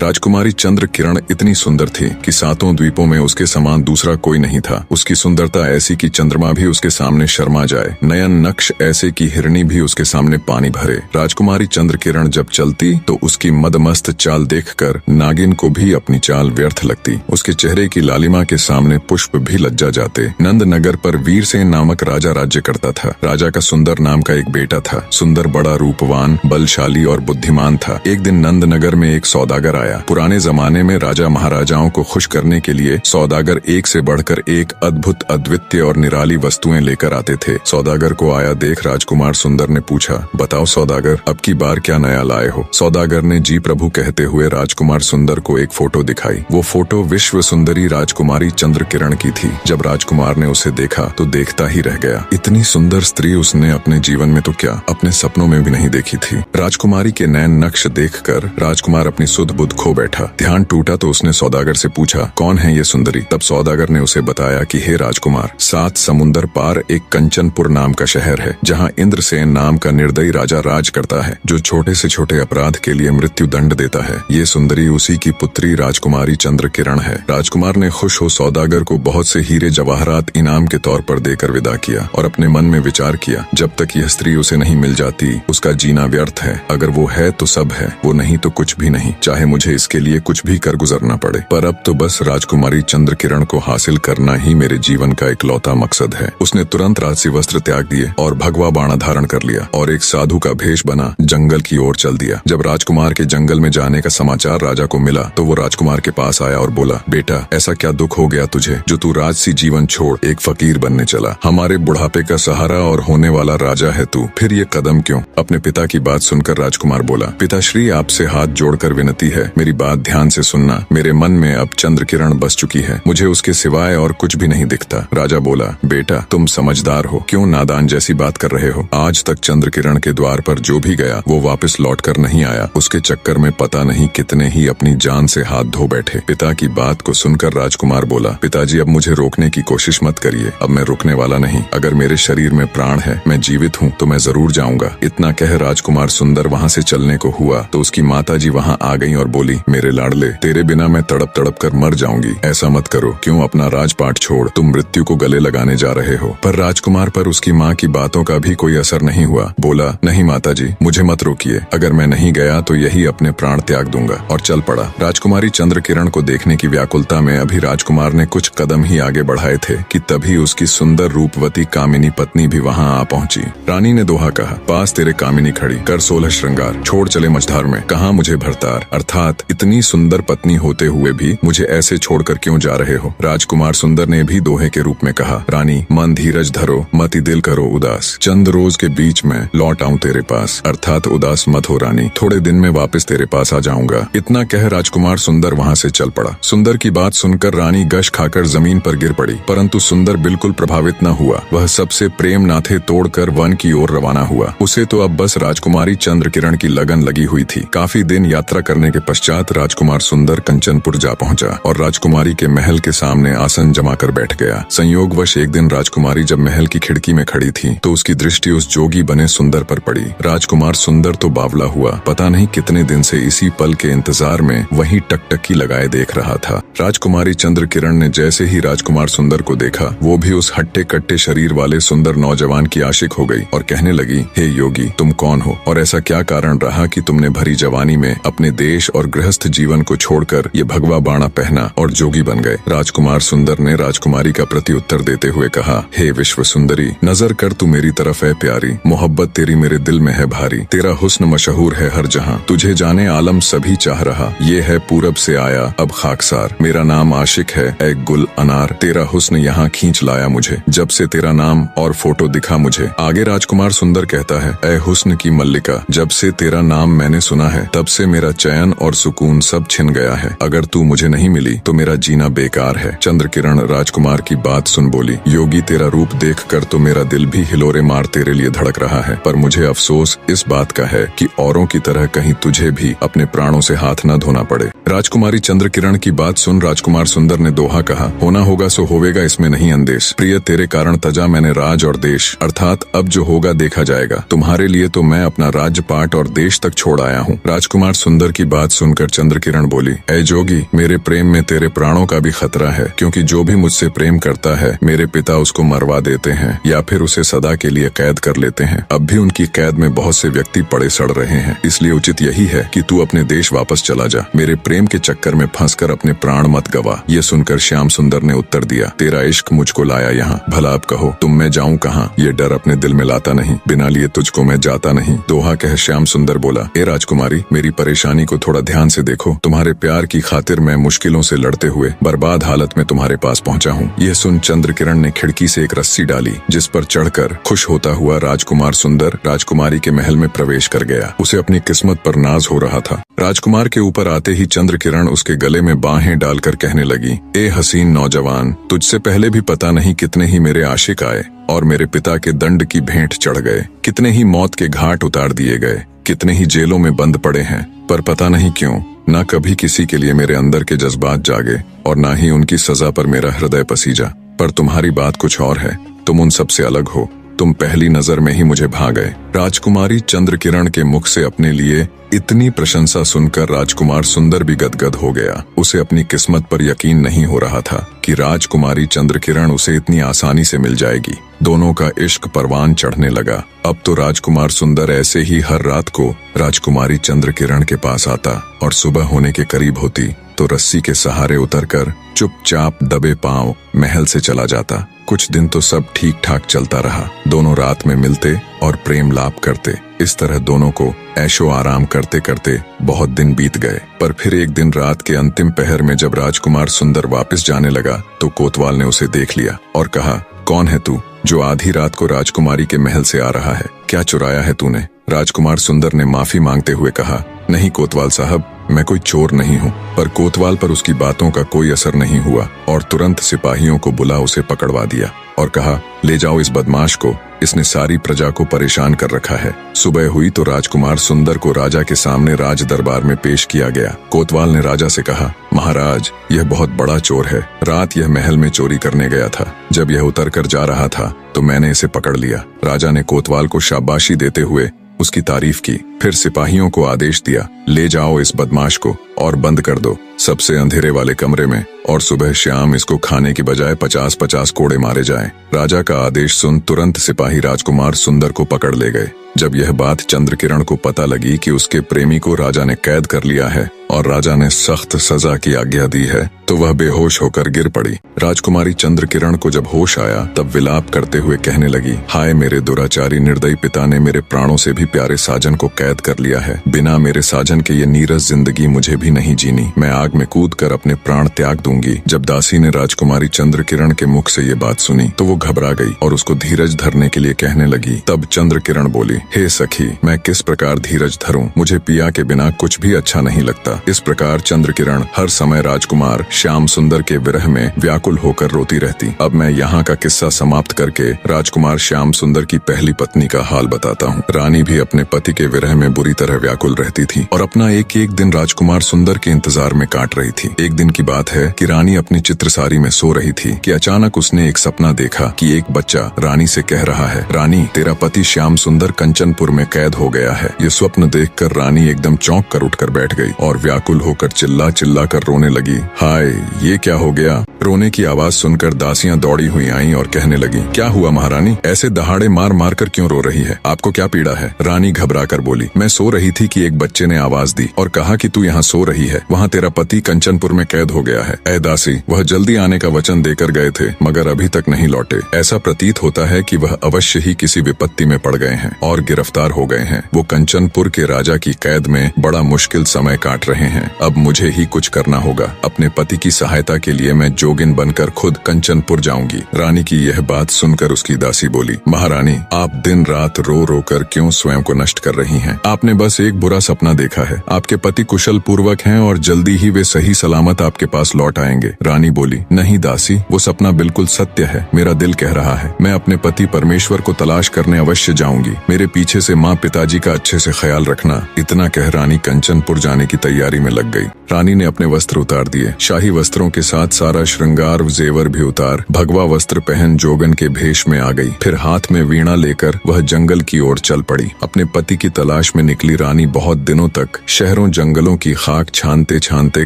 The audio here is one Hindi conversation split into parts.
राजकुमारी चंद्र किरण इतनी सुंदर थी कि सातों द्वीपों में उसके समान दूसरा कोई नहीं था। उसकी सुंदरता ऐसी कि चंद्रमा भी उसके सामने शर्मा जाए, नयन नक्श ऐसे कि हिरणी भी उसके सामने पानी भरे। राजकुमारी चंद्र किरण जब चलती तो उसकी मदमस्त चाल देखकर नागिन को भी अपनी चाल व्यर्थ लगती। उसके चेहरे की लालिमा के सामने पुष्प भी लज्जा जाते। नंद नगर पर वीरसेन नामक राजा राज्य करता था। राजा का सुंदर नाम का एक बेटा था। सुंदर, बड़ा, रूपवान, बलशाली और बुद्धिमान था। एक दिन नंद नगर में एक सौदागर आया। पुराने जमाने में राजा महाराजाओं को खुश करने के लिए सौदागर एक से बढ़कर एक अद्भुत, अद्वितीय और निराली वस्तुएं लेकर आते थे। सौदागर को आया देख राजकुमार सुंदर ने पूछा, बताओ सौदागर, अब की बार क्या नया लाए हो? सौदागर ने जी प्रभु कहते हुए राजकुमार सुंदर को एक फोटो दिखाई। वो फोटो विश्व सुंदरी राजकुमारी चंद्र किरण की थी। जब राजकुमार ने उसे देखा तो देखता ही रह गया। इतनी सुंदर स्त्री उसने अपने जीवन में तो क्या, अपने सपनों में भी नहीं देखी थी। राजकुमारी के नैन नक्श देखकर राजकुमार अपनी सुध बुध खो बैठा। ध्यान टूटा तो उसने सौदागर से पूछा, कौन है ये सुंदरी? तब सौदागर ने उसे बताया कि हे राजकुमार, 7 समुंदर पार एक कंचनपुर नाम का शहर है, जहाँ इंद्रसेन नाम का निर्दयी राजा राज करता है, जो छोटे से छोटे अपराध के लिए मृत्यु दंड देता है। ये सुंदरी उसी की पुत्री राजकुमारी चंद्र किरण है। राजकुमार ने खुश हो सौदागर को बहुत से हीरे जवाहरात इनाम के तौर पर देकर विदा किया और अपने मन में विचार किया, जब तक यह स्त्री उसे नहीं मिल जाती उसका जीना व्यर्थ है। अगर वो है तो सब है, वो नहीं तो कुछ भी नहीं, चाहे मुझे इसके लिए कुछ भी कर गुजरना पड़े। पर अब तो बस राजकुमारी चंद्र किरण को हासिल करना ही मेरे जीवन का इकलौता मकसद है। उसने तुरंत राजसी वस्त्र त्याग दिए और भगवा बाणा धारण कर लिया और एक साधु का भेष बना जंगल की ओर चल दिया। जब राजकुमार के जंगल में जाने का समाचार राजा को मिला तो वो राजकुमार के पास आया और बोला, बेटा, ऐसा क्या दुख हो गया तुझे जो तू राजसी जीवन छोड़ एक फकीर बनने चला? हमारे बुढ़ापे का सहारा और होने वाला राजा है तू, फिर ये कदम क्यों? अपने पिता की बात सुनकर राजकुमार बोला, पिताश्री, आपसे हाथ जोड़कर विनती है, मेरी बात ध्यान से सुनना। मेरे मन में अब चंद्र किरण बस चुकी है, मुझे उसके सिवाय और कुछ भी नहीं दिखता। राजा बोला, बेटा, तुम समझदार हो, क्यों नादान जैसी बात कर रहे हो? आज तक चंद्र किरण के द्वार पर जो भी गया वो वापस लौट कर नहीं आया। उसके चक्कर में पता नहीं कितने ही अपनी जान से हाथ धो बैठे। पिता की बात को सुनकर राजकुमार बोला, पिताजी, अब मुझे रोकने की कोशिश मत करिए, अब मैं रुकने वाला नहीं। अगर मेरे शरीर में प्राण है, मैं जीवित हूँ, तो मैं जरूर जाऊंगा। इतना कह राजकुमार सुंदर वहाँ से चलने को हुआ तो उसकी माताजी वहाँ आ गई और बोली, मेरे लाडले, तेरे बिना मैं तड़प तड़प कर मर जाऊंगी। ऐसा मत करो, क्यों अपना राजपाट छोड़ तुम मृत्यु को गले लगाने जा रहे हो? पर राजकुमार पर उसकी माँ की बातों का भी कोई असर नहीं हुआ। बोला, नहीं माताजी, मुझे मत रोकिए, अगर मैं नहीं गया तो यही अपने प्राण त्याग दूंगा, और चल पड़ा। राजकुमारी चंद्र किरण को देखने की व्याकुलता में अभी राजकुमार ने कुछ कदम ही आगे बढ़ाए थे कि तभी उसकी सुंदर रूपवती कामिनी पत्नी भी वहाँ आ पहुंची। रानी ने दोहा कहा, पास तेरे कामिनी खड़ी, कर 16 श्रृंगार, छोड़ चले मझधार में, कहाँ मुझे भरतार। अर्थात इतनी सुंदर पत्नी होते हुए भी मुझे ऐसे छोड़कर क्यों जा रहे हो? राजकुमार सुंदर ने भी दोहे के रूप में कहा, रानी, मन धीरज धरो, मति दिल करो उदास, चंद रोज के बीच में लौट आऊं तेरे पास। अर्थात उदास मत हो रानी, थोड़े दिन में वापस तेरे पास आ जाऊंगा। इतना कह राजकुमार सुंदर वहाँ से चल पड़ा। सुंदर की बात सुनकर रानी गश खाकर जमीन पर गिर पड़ी, परंतु सुंदर बिल्कुल प्रभावित न हुआ। वह सबसे प्रेम नाथे तोड़कर वन की ओर रवाना हुआ। उसे तो अब बस राजकुमारी चंद्र किरण की लगन लगी हुई थी। काफी दिन यात्रा करने के पश्चात राजकुमार सुंदर कंचनपुर जा पहुंचा और राजकुमारी के महल के सामने आसन जमा कर बैठ गया। संयोगवश एक दिन राजकुमारी जब महल की खिड़की में खड़ी थी तो उसकी दृष्टि उस जोगी बने सुंदर पर पड़ी। राजकुमार सुंदर तो बावला हुआ, पता नहीं कितने दिन से इसी पल के इंतजार में वहीं टकटकी लगाए देख रहा था। राजकुमारी चंद्र किरण ने जैसे ही राजकुमार सुंदर को देखा, वो भी उस हट्टे कट्टे शरीर वाले सुंदर नौजवान की आशिक हो गई और कहने लगी, हे योगी, तुम कौन हो और ऐसा क्या कारण रहा कि तुमने भरी जवानी में अपने देश और गृहस्थ जीवन को छोड़कर ये भगवा बाणा पहना और जोगी बन गए? राजकुमार सुंदर ने राजकुमारी का प्रत्युत्तर देते हुए कहा, हे विश्व सुंदरी, नजर कर तू मेरी तरफ है प्यारी, मोहब्बत तेरी मेरे दिल में है भारी, तेरा हुस्न मशहूर है हर जहां, तुझे जाने आलम सभी चाह रहा, ये है पूरब से आया अब खाकसार, मेरा नाम आशिक है ए गुल अनार, तेरा हुस्न यहाँ खींच लाया मुझे, जब से तेरा नाम और फोटो दिखा मुझे। आगे राजकुमार सुंदर कहता है, ए हुस्न की मल्लिका, जब से तेरा नाम मैंने सुना है तब से मेरा चैन और सुकून सब छिन गया है, अगर तू मुझे नहीं मिली तो मेरा जीना बेकार है। चंद्र किरण राजकुमार की बात सुन बोली, योगी, तेरा रूप देखकर तो मेरा दिल भी हिलोरे मार तेरे लिए धड़क रहा है, पर मुझे अफसोस इस बात का है कि औरों की तरह कहीं तुझे भी अपने प्राणों से हाथ न धोना पड़े। राजकुमारी चंद्र किरण की बात सुन राजकुमार सुंदर ने दोहा कहा, होना होगा सो होवेगा, इसमें नहीं अंदेश। प्रिय, तेरे कारण तजा मैंने राज और देश, अर्थात अब जो होगा देखा जाएगा। तुम्हारे लिए तो मैं अपना राज्यपाट और देश तक छोड़ आया हूँ। राजकुमार सुंदर की बात सुन सुनकर चंद्रकिरण बोली, ऐ जोगी, मेरे प्रेम में तेरे प्राणों का भी खतरा है, क्योंकि जो भी मुझसे प्रेम करता है मेरे पिता उसको मरवा देते हैं या फिर उसे सदा के लिए कैद कर लेते हैं। अब भी उनकी कैद में बहुत से व्यक्ति पड़े सड़ रहे हैं, इसलिए उचित यही है कि तू अपने देश वापस चला जा। मेरे प्रेम के चक्कर में फंसकर अपने प्राण मत गवा। ये सुनकर श्याम सुंदर ने उत्तर दिया, तेरा इश्क मुझको लाया यहाँ, भला अब कहो तुम मैं जाऊँ कहाँ? ये डर अपने दिल में लाता नहीं, बिना लिए तुझको मैं जाता नहीं। दोहा कह श्याम सुंदर बोला, ए राजकुमारी, मेरी परेशानी को थोड़ा ध्यान से देखो। तुम्हारे प्यार की खातिर मैं मुश्किलों से लड़ते हुए बर्बाद हालत में तुम्हारे पास पहुँचा हूँ। यह सुन चंद्रकिरण ने खिड़की से एक रस्सी डाली, जिस पर चढ़कर खुश होता हुआ राजकुमार सुंदर राजकुमारी के महल में प्रवेश कर गया। उसे अपनी किस्मत पर नाज हो रहा था। राजकुमार के ऊपर आते ही चंद्रकिरण उसके गले में बाहें डालकर कहने लगी, ए हसीन नौजवान, तुझसे पहले भी पता नहीं कितने ही मेरे आशिक आए और मेरे पिता के दंड की भेंट चढ़ गए, कितने ही मौत के घाट उतार दिए गए, कितने ही जेलों में बंद पड़े हैं, पर पता नहीं क्यों न कभी किसी के लिए मेरे अंदर के जज्बात जागे और न ही उनकी सजा पर मेरा हृदय पसीजा। पर तुम्हारी बात कुछ और है, तुम उन सब से अलग हो, तुम पहली नजर में ही मुझे भा गए। राजकुमारी चंद्रकिरण के मुख से अपने लिए इतनी प्रशंसा सुनकर राजकुमार सुंदर भी गदगद हो गया। उसे अपनी किस्मत पर यकीन नहीं हो रहा था कि राजकुमारी चंद्रकिरण उसे इतनी आसानी से मिल जाएगी। दोनों का इश्क परवान चढ़ने लगा। अब तो राजकुमार सुंदर ऐसे ही हर रात को राजकुमारी चंद्रकिरण के पास आता और सुबह होने के करीब होती तो रस्सी के सहारे उतरकर चुपचाप दबे पांव महल से चला जाता। कुछ दिन तो सब ठीक ठाक चलता रहा। दोनों रात में मिलते और प्रेम लाप करते। इस तरह दोनों को ऐशो आराम करते करते बहुत दिन बीत गए। पर फिर एक दिन रात के अंतिम पहर में जब राजकुमार सुंदर वापस जाने लगा तो कोतवाल ने उसे देख लिया और कहा, कौन है तू जो आधी रात को राजकुमारी के महल से आ रहा है? क्या चुराया है तूने? राजकुमार सुंदर ने माफी मांगते हुए कहा, नहीं कोतवाल साहब, मैं कोई चोर नहीं हूँ। पर कोतवाल पर उसकी बातों का कोई असर नहीं हुआ और तुरंत सिपाहियों को बुला उसे पकड़वा दिया और कहा, ले जाओ इस बदमाश को, इसने सारी प्रजा को परेशान कर रखा है। सुबह हुई तो राजकुमार सुंदर को राजा के सामने राज दरबार में पेश किया गया। कोतवाल ने राजा से कहा, महाराज, यह बहुत बड़ा चोर है। रात यह महल में चोरी करने गया था। जब यह उतर कर जा रहा था तो मैंने इसे पकड़ लिया। राजा ने कोतवाल को शाबाशी देते हुए उसकी तारीफ की, फिर सिपाहियों को आदेश दिया, ले जाओ इस बदमाश को और बंद कर दो सबसे अंधेरे वाले कमरे में, और सुबह शाम इसको खाने की बजाय 50-50 कोड़े मारे जाएं। राजा का आदेश सुन तुरंत सिपाही राजकुमार सुंदर को पकड़ ले गए। जब यह बात चंद्रकिरण को पता लगी कि उसके प्रेमी को राजा ने कैद कर लिया है और राजा ने सख्त सजा की आज्ञा दी है तो वह बेहोश होकर गिर पड़ी। राजकुमारी चंद्रकिरण को जब होश आया तब विलाप करते हुए कहने लगी, हाय मेरे दुराचारी निर्दयी पिता ने मेरे प्राणों से भी प्यारे साजन को कैद कर लिया है। बिना मेरे साजन के ये नीरस जिंदगी मुझे भी नहीं जीनी। मैं आग में कूद कर अपने प्राण त्याग दूंगी। जब दासी ने राजकुमारी चंद्रकिरण के मुख से ये बात सुनी तो वो घबरा गई और उसको धीरज धरने के लिए कहने लगी। तब चंद्रकिरण बोली, हे सखी, मैं किस प्रकार धीरज धरूं? मुझे पिया के बिना कुछ भी अच्छा नहीं लगता। इस प्रकार चंद्रकिरण हर समय राजकुमार श्याम सुंदर के विरह में व्याकुल होकर रोती रहती। अब मैं यहाँ का किस्सा समाप्त करके राजकुमार श्याम सुंदर की पहली पत्नी का हाल बताता हूँ। रानी भी अपने पति के विरह में बुरी तरह व्याकुल रहती थी और अपना एक एक दिन राजकुमार सुंदर के इंतजार में काट रही थी। एक दिन की बात है कि रानी अपनी चित्रसारी में सो रही थी कि अचानक उसने एक सपना देखा कि एक बच्चा रानी से कह रहा है, रानी, तेरा पति श्याम सुंदर कंचनपुर में कैद हो गया है। ये स्वप्न देखकर रानी एकदम चौंक कर उठकर बैठ गई और व्याकुल होकर चिल्ला चिल्ला कर रोने लगी। हाय, ये क्या हो गया? रोने की आवाज सुनकर दासियां दौड़ी हुई आईं और कहने लगी, क्या हुआ महारानी? ऐसे दहाड़े मार मार कर क्यों रो रही है? आपको क्या पीड़ा है? रानी घबरा कर बोली, मैं सो रही थी कि एक बच्चे ने आवाज दी और कहा कि तू यहाँ सो रही है, वहाँ तेरा पति कंचनपुर में कैद हो गया है। ऐ दासी, वह जल्दी आने का वचन देकर गए थे मगर अभी तक नहीं लौटे। ऐसा प्रतीत होता है कि वह अवश्य ही किसी विपत्ति में पड़ गए हैं और गिरफ्तार हो गए हैं। वो कंचनपुर के राजा की कैद में बड़ा मुश्किल समय काट रहे हैं। अब मुझे ही कुछ करना होगा। अपने पति की सहायता के लिए मैं जोगिन बनकर खुद कंचनपुर जाऊंगी। रानी की यह बात सुनकर उसकी दासी बोली, महारानी, आप दिन रात रो रो कर क्यों स्वयं को नष्ट कर रही हैं? आपने बस एक बुरा सपना देखा है। आपके पति कुशल पूर्वक हैं और जल्दी ही वे सही सलामत आपके पास लौट आएंगे। रानी बोली, नहीं दासी, वो सपना बिल्कुल सत्य है। मेरा दिल कह रहा है मैं अपने पति परमेश्वर को तलाश करने अवश्य जाऊंगी। मेरे पीछे से माँ पिताजी का अच्छे से ख्याल रखना। इतना कह रानी कंचनपुर जाने की तैयारी में लग गई। रानी ने अपने वस्त्र उतार दिए। शाही वस्त्रों के साथ सारा श्रृंगार जेवर भी उतार भगवा वस्त्र पहन जोगन के भेष में आ गई। फिर हाथ में वीणा लेकर वह जंगल की ओर चल पड़ी। अपने पति की तलाश में निकली रानी बहुत दिनों तक शहरों जंगलों की खाक छानते छानते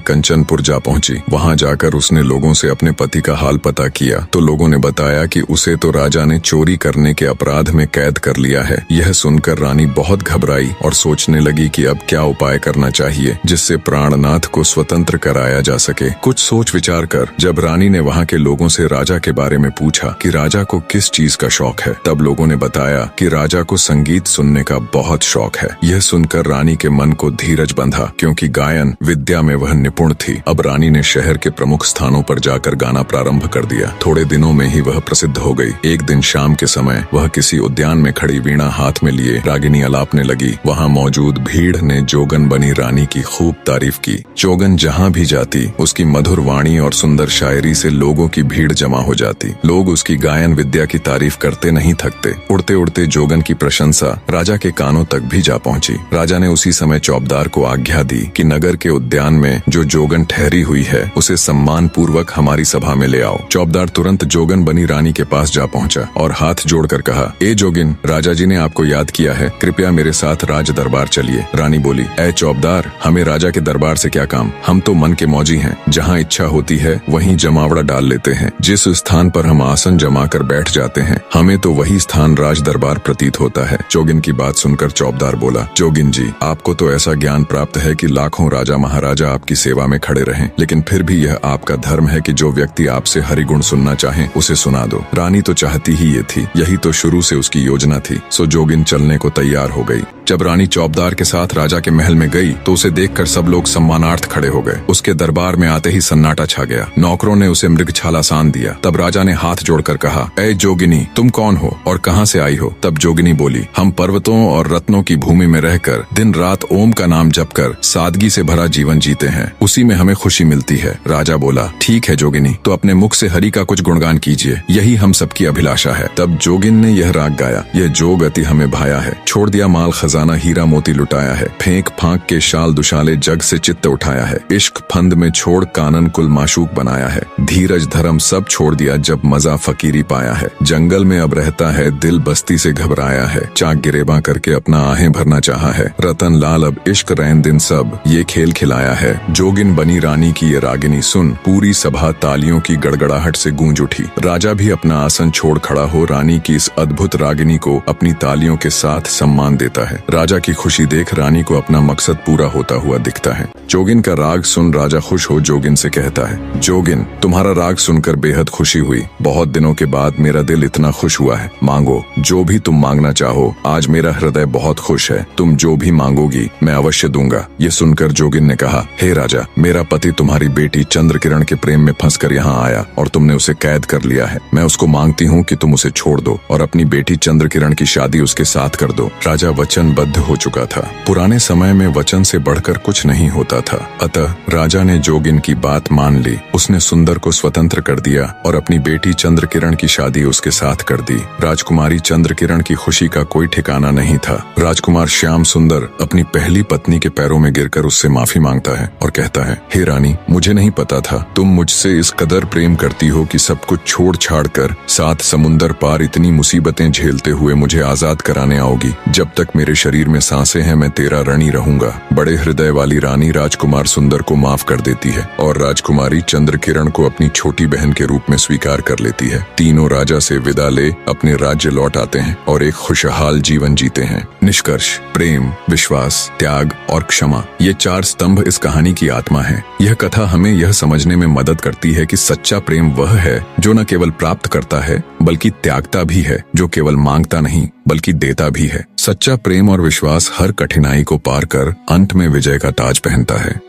कंचनपुर जा पहुंची। वहां जाकर उसने लोगों से अपने पति का हाल पता किया तो लोगों ने बताया कि उसे तो राजा ने चोरी करने के अपराध में कैद कर लिया है। यह सुनकर रानी बहुत घबराई और सोचने लगी कि अब क्या उपाय करना चाहिए जिससे प्राणनाथ को स्वतंत्र कराया जा सके। कुछ सोच विचार कर जब रानी ने वहां के लोगों से राजा के बारे में पूछा कि राजा को किस चीज का शौक है, तब लोगों ने बताया कि राजा को संगीत सुनने का बहुत शौक है। यह सुनकर रानी के मन को धीरज बंधा क्योंकि गायन विद्या में वह निपुण थी। अब रानी ने शहर के प्रमुख स्थानों पर जाकर गाना प्रारंभ कर दिया। थोड़े दिनों में ही वह प्रसिद्ध हो गई। एक दिन शाम के समय वह किसी उद्यान में खड़ी वीणा हाथ में लिए रागिनी अलापने लगी। वहां मौजूद भीड़ ने जोगन बनी रानी की खूब तारीफ की। जोगन जहां भी जाती उसकी मधुर वाणी और सुंदर शायरी से लोगों की भीड़ जमा हो जाती। लोग उसकी गायन विद्या की तारीफ करते नहीं थकते। उड़ते उड़ते जोगन की प्रशंसा राजा के कानों तक भी जा पहुंची। राजा ने उसी समय चौबदार को आज्ञा दी कि नगर के उद्यान में जो जोगन ठहरी हुई है उसे सम्मान पूर्वक हमारी सभा में ले आओ। चौबदार तुरंत जोगन बनी रानी के पास जा पहुंचा और हाथ जोड़कर कहा, ए जोगिन, राजा जी ने आपको याद किया है, कृपया मेरे साथ राज दरबार चलिए। रानी बोली, ए चौबदार, हमें राजा के दरबार से क्या काम, हम तो मन के मौजी हैं। जहाँ इच्छा होती है वहीं जमावड़ा डाल लेते हैं। जिस स्थान पर हम आसन जमा कर बैठ जाते हैं हमें तो वही स्थान राज दरबार प्रतीत होता है। जोगिन की बात सुनकर चौबदार बोला, जोगिन जी, आपको तो ऐसा ज्ञान प्राप्त है कि लाखों राजा महाराजा आपकी सेवा में खड़े रहें, लेकिन फिर भी यह आपका धर्म है कि जो व्यक्ति आपसे हरिगुण सुनना चाहे उसे सुना दो। रानी तो चाहती ही ये थी, यही तो शुरू से उसकी योजना थी। सो जोगिन चलने को तैयार हो गई। जब रानी चौबदार के साथ राजा के महल में गई तो उसे देखकर सब लोग सम्मानार्थ खड़े हो गए। उसके दरबार में आते ही सन्नाटा छा गया। नौकरों ने उसे मृगछाला सान दिया। तब राजा ने हाथ जोड़कर कहा, ए जोगिनी, तुम कौन हो और कहां से आई हो? तब जोगिनी बोली, हम पर्वतों और रत्नों की भूमि में रहकर दिन रात ओम का नाम जपकर सादगी से भरा जीवन जीते हैं, उसी में हमें खुशी मिलती है। राजा बोला, ठीक है जोगिनी, तो अपने मुख से हरि का कुछ गुणगान कीजिए, यही हम सबकी अभिलाषा है। तब जोगिन ने यह राग गाया, यह जोग अति हमें भाया है, छोड़ दिया माल खजाना हीरा मोती लुटाया है, फेंक फांक के शाल दुशाले जग से चित्त उठाया है, इश्क फंद में छोड़ कानन कुल माशूक बनाया है, धीरज धर्म सब छोड़ दिया जब मजा फकीरी पाया है, जंगल में अब रहता है दिल बस्ती से घबराया है, चाक गिरेबा करके अपना आहें भरना चाहा है, रतन लाल अब इश्क रैन दिन सब ये खेल खिलाया है। जोगिन बनी रानी की ये रागिनी सुन पूरी सभा तालियों की गड़गड़ाहट से गूंज उठी। राजा भी अपना आसन छोड़ खड़ा हो रानी की इस अद्भुत रागिनी को अपनी तालियों के साथ सम्मान देता है। राजा की खुशी देख रानी को अपना मकसद पूरा होता हुआ दिखता है। जोगिन का राग सुन राजा खुश हो जोगिन से कहता है, जोगिन, तुम्हारा राग सुनकर बेहद खुशी हुई। बहुत दिनों के बाद मेरा दिल इतना खुश हुआ है। मांगो जो भी तुम मांगना चाहो, आज मेरा हृदय बहुत खुश है। तुम जो भी मांगोगी मैं अवश्य दूंगा। ये सुनकर जोगिन ने कहा, हे राजा, मेरा पति तुम्हारी बेटी चंद्रकिरण के प्रेम में फंसकर यहाँ आया और तुमने उसे कैद कर लिया है। मैं उसको मांगती हूँ कि तुम उसे छोड़ दो और अपनी बेटी चंद्रकिरण की शादी उसके साथ कर दो। राजा वचनबद्ध हो चुका था। पुराने समय में वचन से बढ़कर कुछ नहीं होता था। अतः राजा ने जोगिन की बात मान ली। उसने सुंदर को स्वतंत्र कर दिया और अपनी बेटी चंद्रकिरण की शादी उसके साथ कर दी। राजकुमारी चंद्रकिरण की खुशी का कोई ठिकाना नहीं था। राजकुमार श्याम सुंदर अपनी पहली पत्नी के पैरों में गिरकर उससे माफी मांगता है और कहता है, हे रानी, मुझे नहीं पता था तुम मुझसे इस कदर प्रेम करती हो कि सब कुछ छोड़ छाड़ कर 7 समुंदर पार इतनी मुसीबतें झेलते हुए मुझे आजाद कराने आओगी। जब तक मेरे शरीर में सांसें हैं मैं तेरा ऋणी रहूंगा। बड़े हृदय वाली रानी राजकुमार सुंदर को माफ कर देती है और राजकुमारी चंद्रकिरण को अपनी छोटी बहन के रूप में स्वीकार कर लेती है। तीनों राजा से विदा ले अपने राज्य लौट आते हैं और एक खुशहाल जीवन जीते हैं। निष्कर्ष, प्रेम, विश्वास, त्याग और क्षमा, ये 4 स्तंभ इस कहानी की आत्मा है। यह कथा हमें यह समझने में मदद करती है कि सच्चा प्रेम वह है जो न केवल प्राप्त करता है बल्कि त्यागता भी है, जो केवल मांगता नहीं बल्कि देता भी है। सच्चा प्रेम और विश्वास हर कठिनाई को पार कर अंत में विजय का ताज पहनता है।